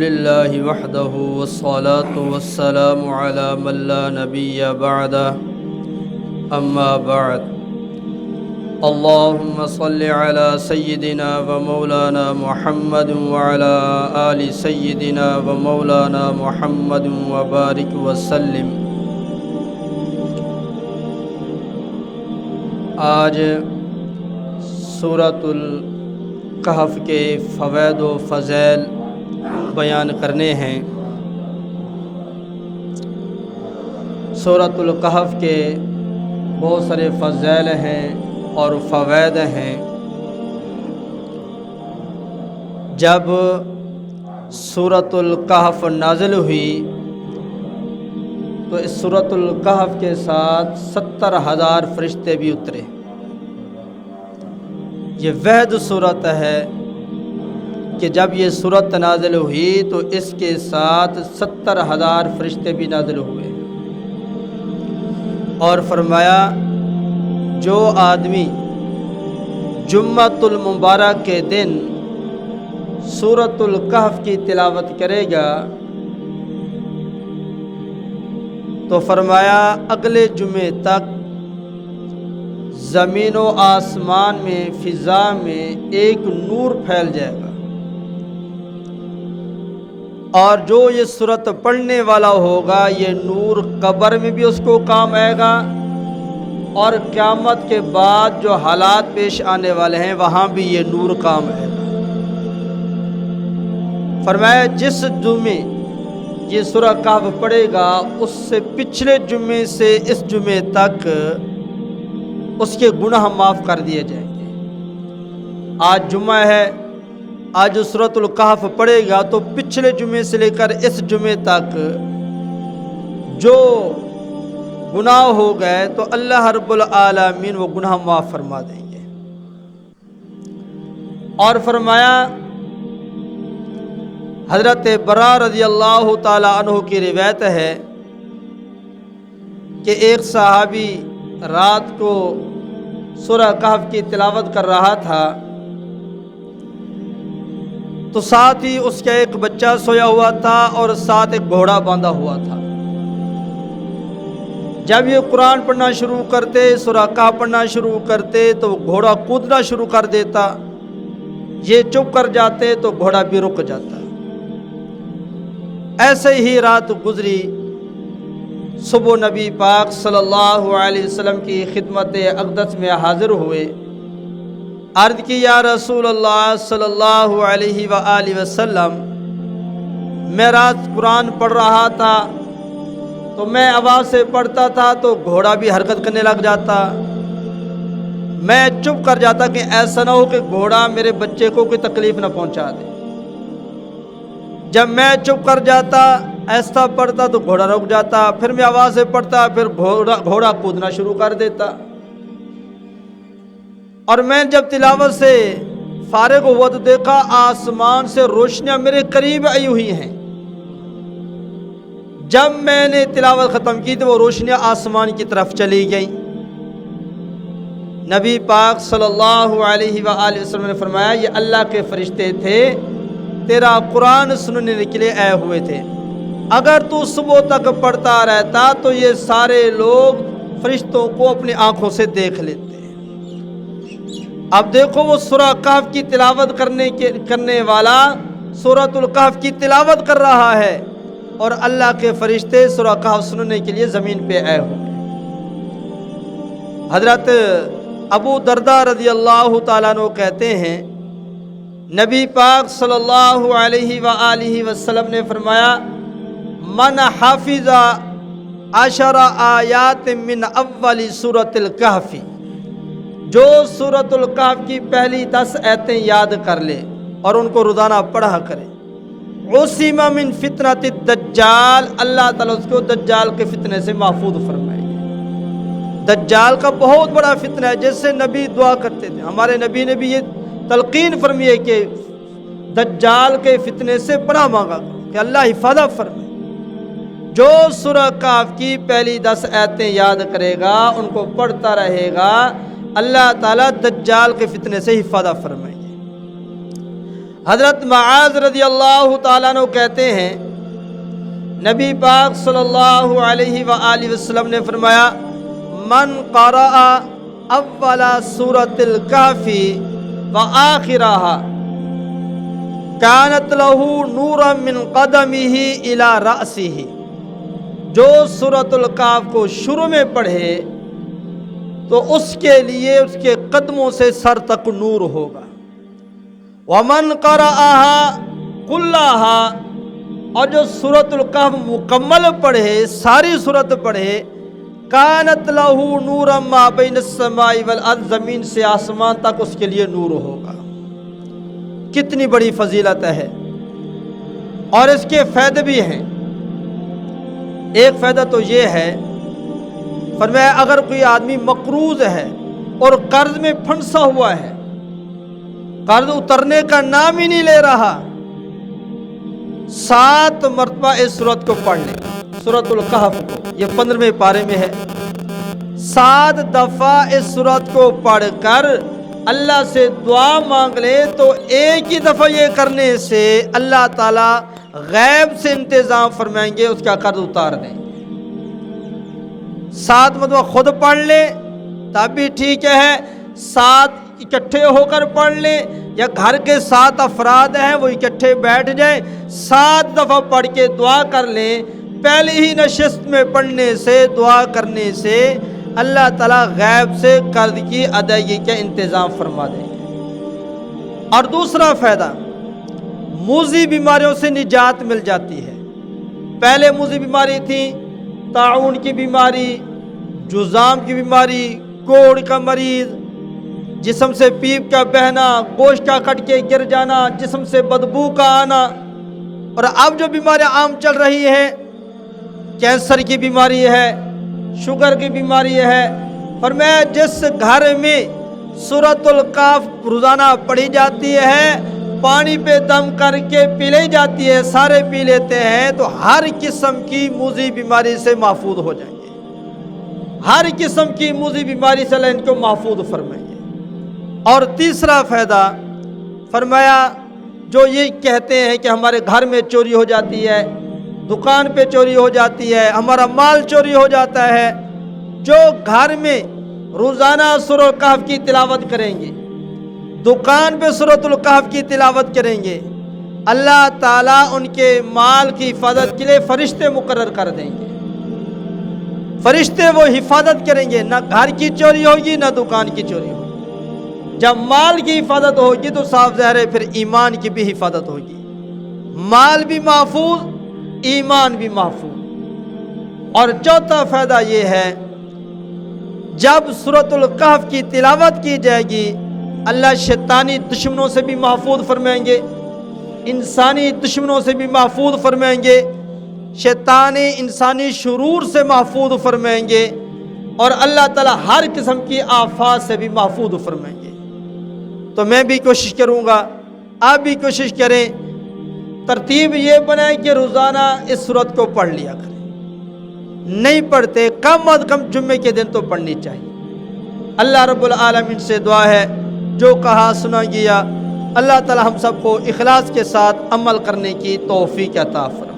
لله وحده والصلاة والسلام على من لا نبي بعده أما بعد اللهم صل على سيدنا ومولانا محمد وعلى آل سيدنا ومولانا محمد وبارك وسلم۔ آج سورۃ الکہف کے فوائد و فضائل بیان کرنے ہیں۔ سورۃ الکہف کے بہت سارے فضائل ہیں اور فوائد ہیں۔ جب سورۃ الکہف نازل ہوئی تو اس سورۃ الکہف کے ساتھ 70,000 فرشتے بھی اترے۔ یہ وحد صورت ہے کہ جب یہ صورت نازل ہوئی تو اس کے ساتھ 70,000 فرشتے بھی نازل ہوئے، اور فرمایا جو آدمی جمعۃ المبارک کے دن سورۃ الکہف کی تلاوت کرے گا تو فرمایا اگلے جمعے تک زمین و آسمان میں فضا میں ایک نور پھیل جائے گا، اور جو یہ سورت پڑھنے والا ہوگا یہ نور قبر میں بھی اس کو کام آئے گا، اور قیامت کے بعد جو حالات پیش آنے والے ہیں وہاں بھی یہ نور کام آئے گا۔ فرمایا جس جمعے یہ سورہ کہف پڑھے گا اس سے پچھلے جمعے سے اس جمعے تک اس کے گناہ معاف کر دیے جائیں گے۔ آج جمعہ ہے، آج جو سورۃ الکہف پڑھے گا تو پچھلے جمعے سے لے کر اس جمعے تک جو گناہ ہو گئے تو اللہ رب العالمین وہ گناہ معاف فرما دیں گے۔ اور فرمایا حضرت براء رضی اللہ تعالی عنہ کی روایت ہے کہ ایک صحابی رات کو سورہ کہف کی تلاوت کر رہا تھا تو ساتھ ہی اس کا ایک بچہ سویا ہوا تھا اور ساتھ ایک گھوڑا باندھا ہوا تھا۔ جب یہ قرآن پڑھنا شروع کرتے، سورہ کہف پڑھنا شروع کرتے تو گھوڑا کودنا شروع کر دیتا، یہ چپ کر جاتے تو گھوڑا بھی رک جاتا۔ ایسے ہی رات گزری، صبح نبی پاک صلی اللہ علیہ وسلم کی خدمت اقدس میں حاضر ہوئے، عرض کی یا رسول اللہ صلی اللہ علیہ وآلہ وسلم میں رات قرآن پڑھ رہا تھا تو میں آواز سے پڑھتا تھا تو گھوڑا بھی حرکت کرنے لگ جاتا، میں چپ کر جاتا کہ ایسا نہ ہو کہ گھوڑا میرے بچے کو کوئی تکلیف نہ پہنچا دے۔ جب میں چپ کر جاتا ایسا پڑھتا تو گھوڑا رک جاتا، پھر میں آواز سے پڑھتا، پھر گھوڑا کودنا شروع کر دیتا۔ اور میں جب تلاوت سے فارغ ہوا تو دیکھا آسمان سے روشنیاں میرے قریب آئی ہوئی ہیں۔ جب میں نے تلاوت ختم کی تو وہ روشنیاں آسمان کی طرف چلی گئیں۔ نبی پاک صلی اللہ علیہ وآلہ وسلم نے فرمایا یہ اللہ کے فرشتے تھے، تیرا قرآن سننے کے لیے آئے ہوئے تھے، اگر تو صبح تک پڑھتا رہتا تو یہ سارے لوگ فرشتوں کو اپنی آنکھوں سے دیکھ لیتے۔ اب دیکھو وہ سورہ کہف کی تلاوت کرنے والا سورۃ الکہف کی تلاوت کر رہا ہے اور اللہ کے فرشتے سورہ کہف سننے کے لیے زمین پہ آئے ہوئے۔ حضرت ابو درداء رضی اللہ تعالیٰ عنہ کہتے ہیں نبی پاک صلی اللہ علیہ وآلہ وسلم نے فرمایا من حافظ 10 آیات من اول سورۃ الکہف، جو سورۃ الکہف کی پہلی 10 آیتیں یاد کر لے اور ان کو روزانہ پڑھا کرے، عصم من فتنۃ الدجال، اللہ تعالیٰ اس کو دجال کے فتنے سے محفوظ فرمائے گا۔ دجال کا بہت بڑا فتنہ ہے، جیسے نبی دعا کرتے تھے، ہمارے نبی نے بھی یہ تلقین فرمی ہے کہ دجال کے فتنے سے پناہ مانگا کہ اللہ حفاظت فرمائے۔ جو سورہ کہف کی پہلی 10 آیتیں یاد کرے گا، ان کو پڑھتا رہے گا، اللہ تعالیٰ دجال کے فتنے سے حفاظت فرمائیں گے۔ حضرت معاذ رضی اللہ تعالیٰ عنہ کہتے ہیں نبی پاک صلی اللہ علیہ وآلہ وسلم نے فرمایا من قرأ اول سورۃ الکہف وآخرہا کانت لہ نورا من قدمہ الی رأسہ، جو سورۃ الکہف کو شروع میں پڑھے تو اس کے لیے اس کے قدموں سے سر تک نور ہوگا۔ ومن قرأها كلها، اور جو سورۃ الکہف مکمل پڑھے، ساری سورت پڑھے، کانت لہ نورا ما بین السماء والارض، زمین سے آسمان تک اس کے لیے نور ہوگا۔ کتنی بڑی فضیلت ہے، اور اس کے فائدے بھی ہیں۔ ایک فائدہ تو یہ ہے، فرمایا اگر کوئی آدمی مقروض ہے اور قرض میں پھنسا ہوا ہے، قرض اترنے کا نام ہی نہیں لے رہا، 7 مرتبہ اس سورت کو پڑھ لے، سورۃ الکہف کو، یہ 15ویں پارے میں ہے، 7 دفعہ اس سورت کو پڑھ کر اللہ سے دعا مانگ لے تو ایک ہی دفعہ یہ کرنے سے اللہ تعالیٰ غیب سے انتظام فرمائیں گے، اس کا قرض اتار دیں گے۔ 7 مرتبہ خود پڑھ لے تب بھی ٹھیک ہے، 7 اکٹھے ہو کر پڑھ لیں، یا گھر کے 7 افراد ہیں وہ اکٹھے بیٹھ جائیں، 7 دفعہ پڑھ کے دعا کر لیں۔ پہلی ہی نشست میں پڑھنے سے، دعا کرنے سے اللہ تعالیٰ غیب سے قرض کی ادائیگی کا انتظام فرما دیں گے۔ اور دوسرا فائدہ، موذی بیماریوں سے نجات مل جاتی ہے۔ پہلے موذی بیماری تھی طاعون کی بیماری، جذام کی بیماری، کوڑ کا مریض، جسم سے پیپ کا بہنا، گوشت کا کٹ کے گر جانا، جسم سے بدبو کا آنا، اور اب جو بیماریاں عام چل رہی ہیں، کینسر کی بیماری ہے، شوگر کی بیماری ہے، فرمایا جس گھر میں سورۃ الکہف روزانہ پڑھی جاتی ہے، پانی پہ دم کر کے پی لی جاتی ہے، سارے پی لیتے ہیں، تو ہر قسم کی موذی بیماری سے محفوظ ہو جائیں گے۔ ہر قسم کی موذی بیماری سے اللہ ان کو محفوظ فرمائیں گے۔ اور تیسرا فائدہ فرمایا، جو یہ کہتے ہیں کہ ہمارے گھر میں چوری ہو جاتی ہے، دکان پہ چوری ہو جاتی ہے، ہمارا مال چوری ہو جاتا ہے، جو گھر میں روزانہ سورۃ الکہف کی تلاوت کریں گے، دکان پہ سورۃ الکہف کی تلاوت کریں گے، اللہ تعالیٰ ان کے مال کی حفاظت کے لیے فرشتے مقرر کر دیں گے۔ فرشتے وہ حفاظت کریں گے، نہ گھر کی چوری ہوگی نہ دکان کی چوری ہوگی۔ جب مال کی حفاظت ہوگی تو صاف ظاہر ہے پھر ایمان کی بھی حفاظت ہوگی، مال بھی محفوظ، ایمان بھی محفوظ۔ اور چوتھا فائدہ یہ ہے، جب سورۃ الکہف کی تلاوت کی جائے گی اللہ شیطانی دشمنوں سے بھی محفوظ فرمائیں گے، انسانی دشمنوں سے بھی محفوظ فرمائیں گے، شیطانی انسانی شرور سے محفوظ فرمائیں گے، اور اللہ تعالیٰ ہر قسم کی آفات سے بھی محفوظ فرمائیں گے۔ تو میں بھی کوشش کروں گا، آپ بھی کوشش کریں، ترتیب یہ بنائیں کہ روزانہ اس سورت کو پڑھ لیا کریں، نہیں پڑھتے کم از کم جمعے کے دن تو پڑھنی چاہیے۔ اللہ رب العالمین سے دعا ہے جو کہا سنا گیا، اللہ تعالی ہم سب کو اخلاص کے ساتھ عمل کرنے کی توفیق عطا فرمائے۔